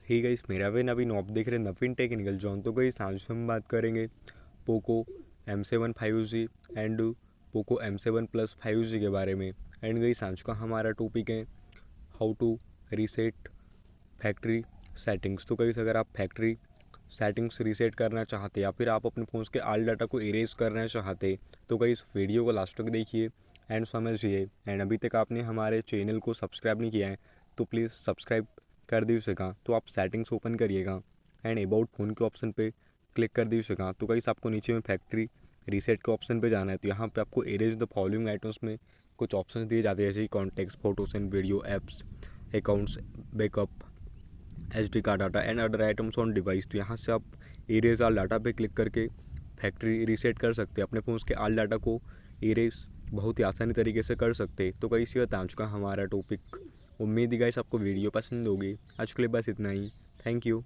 Hey guys, मेरा वे नवीन आप देख रहे हैं नवीन टेक्निकल जॉन। तो गाइस आज हम बात करेंगे Poco M7 5G and Poco M7 plus 5G के बारे में। एंड गाइस आज का हमारा टॉपिक है how to reset factory settings. तो गाइस अगर आप फैक्ट्री सेटिंग्स रीसेट करना चाहते या फिर आप अपने फ़ोन के ऑल डाटा को इरेज करना चाहते तो गाइस वीडियो को लास्ट तक देखिए एंड समझिए। एंड अभी तक आपने हमारे चैनल को सब्सक्राइब नहीं किया है तो प्लीज़ सब्सक्राइब कर दीजिएगा। तो आप सेटिंग्स ओपन करिएगा एंड अबाउट फ़ोन के ऑप्शन पे क्लिक कर दीजिएगा। तो गाइस आपको नीचे में फैक्ट्री रीसेट के ऑप्शन पे जाना है। तो यहाँ पे आपको इरेज द फॉलोइंग आइटम्स में कुछ ऑप्शन दिए जाते हैं, जैसे contacts, photos and video, apps, accounts, backup, SD card data and other items on device. तो यहाँ से आप इरेज ऑल डाटा पे क्लिक करके फैक्ट्री रीसेट कर सकते हैं। अपने फ़ोन के ऑल डाटा को इरेज बहुत ही आसानी तरीके से कर सकते हैं। तो गाइस ये था आज का हमारा टॉपिक। उम्मीद है गाइस आपको वीडियो पसंद होगी। आज के लिए बस इतना ही। Thank you.